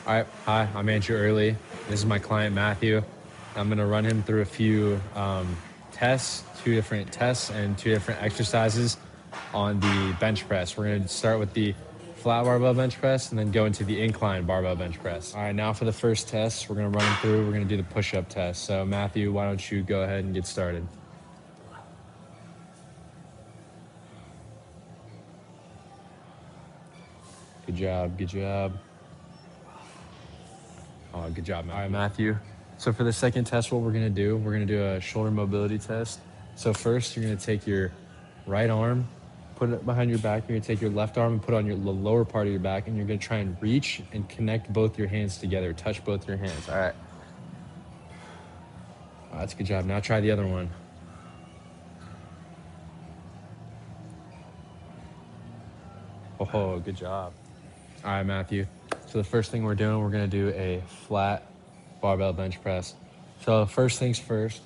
All right, hi, I'm Andrew Early. This is my client Matthew. I'm gonna run him through a few tests, two different tests and two different exercises on the bench press. We're gonna start with the flat barbell bench press and then go into the incline barbell bench press. All right, now for the first test, we're gonna run him through. We're gonna do the push-up test. So Matthew, why don't you go ahead and get started? Good job, good job. Oh, good job, Matthew. All right, Matthew. So for the second test, what we're gonna do a shoulder mobility test. So first, you're gonna take your right arm, put it behind your back. You're gonna take your left arm and put it on the lower part of your back, and you're gonna try and reach and connect both your hands together. Touch both your hands. All right. Oh, that's a good job. Now try the other one. Oh, good job. All right, Matthew. So the first thing we're gonna do a flat barbell bench press. So first things first.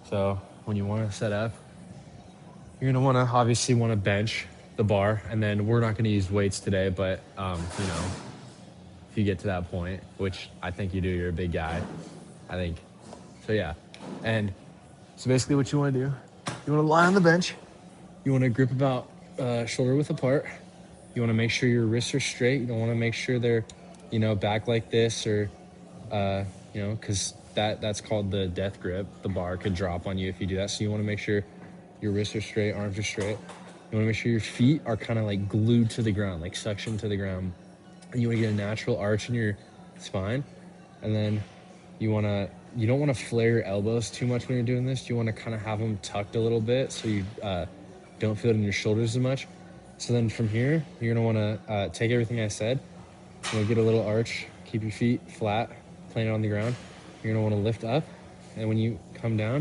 So when you want to set up, you're gonna obviously want to bench the bar, and then we're not gonna use weights today, but if you get to that point, which I think you do, you're a big guy, I think. So yeah, and so basically what you want to do, you want to lie on the bench, you want to grip about shoulder width apart. You want to make sure your wrists are straight. You don't want to make sure they're, back like this or, because that's called the death grip. The bar could drop on you if you do that. So you want to make sure your wrists are straight, arms are straight. You want to make sure your feet are kind of like glued to the ground, like suctioned to the ground. And you want to get a natural arch in your spine. And then you don't want to flare your elbows too much when you're doing this. You want to kind of have them tucked a little bit so you don't feel it in your shoulders as much. So then from here, you're gonna wanna take everything I said. You're gonna get a little arch, keep your feet flat, planted on the ground. You're gonna wanna lift up, and when you come down,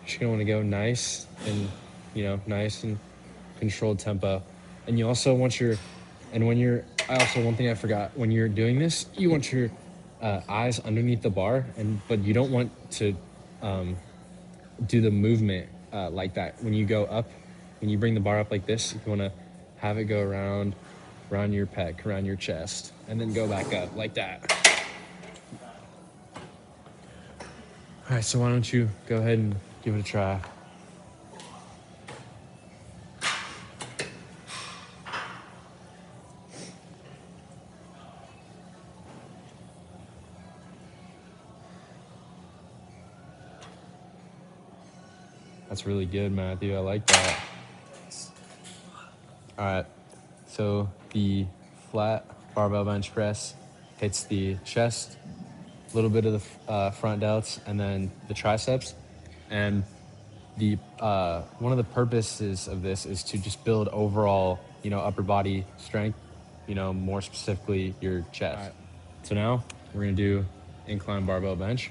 you're just gonna wanna go nice and, nice and controlled tempo. And you also want one thing I forgot, when you're doing this, you want your eyes underneath the bar, but you don't want to do the movement like that. When you go up, when you bring the bar up like this, you wanna have it go around your pec, around your chest, and then go back up like that. All right, so why don't you go ahead and give it a try. That's really good, Matthew. I like that. All right, so the flat barbell bench press hits the chest, a little bit of the front delts, and then the triceps. And the one of the purposes of this is to just build overall, upper body strength, more specifically your chest. All right. So now we're gonna do incline barbell bench.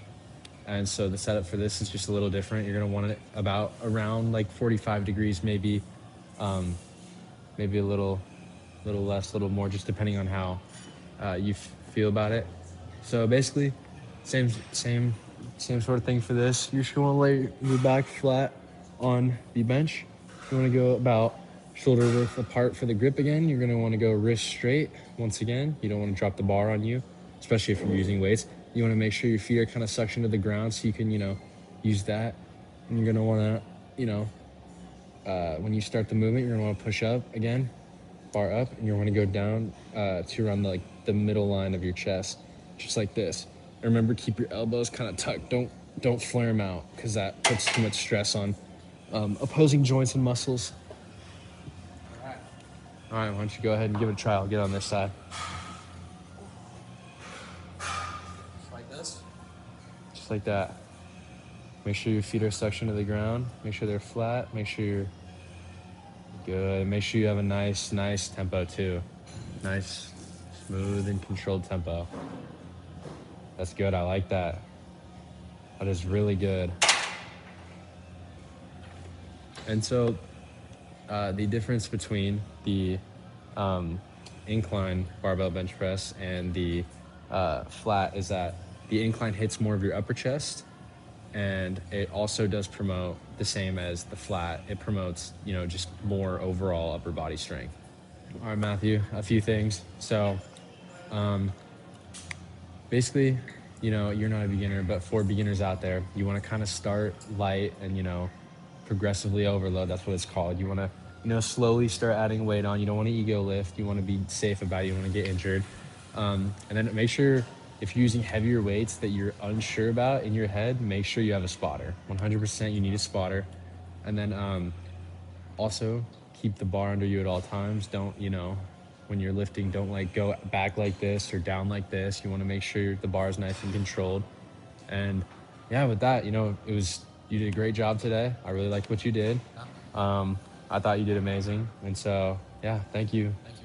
And so the setup for this is just a little different. You're gonna want it about around like 45 degrees, maybe a little less, a little more, just depending on how you feel about it. So basically, same sort of thing for this. You're just gonna lay your back flat on the bench. You wanna go about shoulder width apart for the grip again. You're gonna wanna go wrist straight once again. You don't wanna drop the bar on you, especially if you're using weights. You wanna make sure your feet are kind of suctioned to the ground so you can, use that. And you're gonna wanna, when you start the movement, you're gonna wanna push up again, bar up, and you're gonna go down to around the middle line of your chest, just like this. And remember, keep your elbows kind of tucked. Don't flare them out, because that puts too much stress on opposing joints and muscles. All right, why don't you go ahead and give it a try. I'll get on this side. Just like this? Just like that. Make sure your feet are suctioned to the ground. Make sure they're flat. Make sure you're good. Make sure you have a nice tempo too. Nice, smooth, and controlled tempo. That's good. I like that. That is really good. And so the difference between the incline barbell bench press and the flat is that the incline hits more of your upper chest, and it also does promote the same as the flat. It promotes, just more overall upper body strength. All right, Matthew, a few things. So basically, you're not a beginner, but for beginners out there, you want to kind of start light and, progressively overload. That's what it's called. You want to, slowly start adding weight on. You don't want to ego lift. You want to be safe about it. You don't want to get injured. And then make sure if you're using heavier weights that you're unsure about in your head, make sure you have a spotter. 100% you need a spotter. And then also keep the bar under you at all times. Don't, when you're lifting, don't like go back like this or down like this. You want to make sure the bar is nice and controlled. And yeah, with that, you did a great job today. I really liked what you did. Yeah. I thought you did amazing. And so, yeah, thank you. Thank you.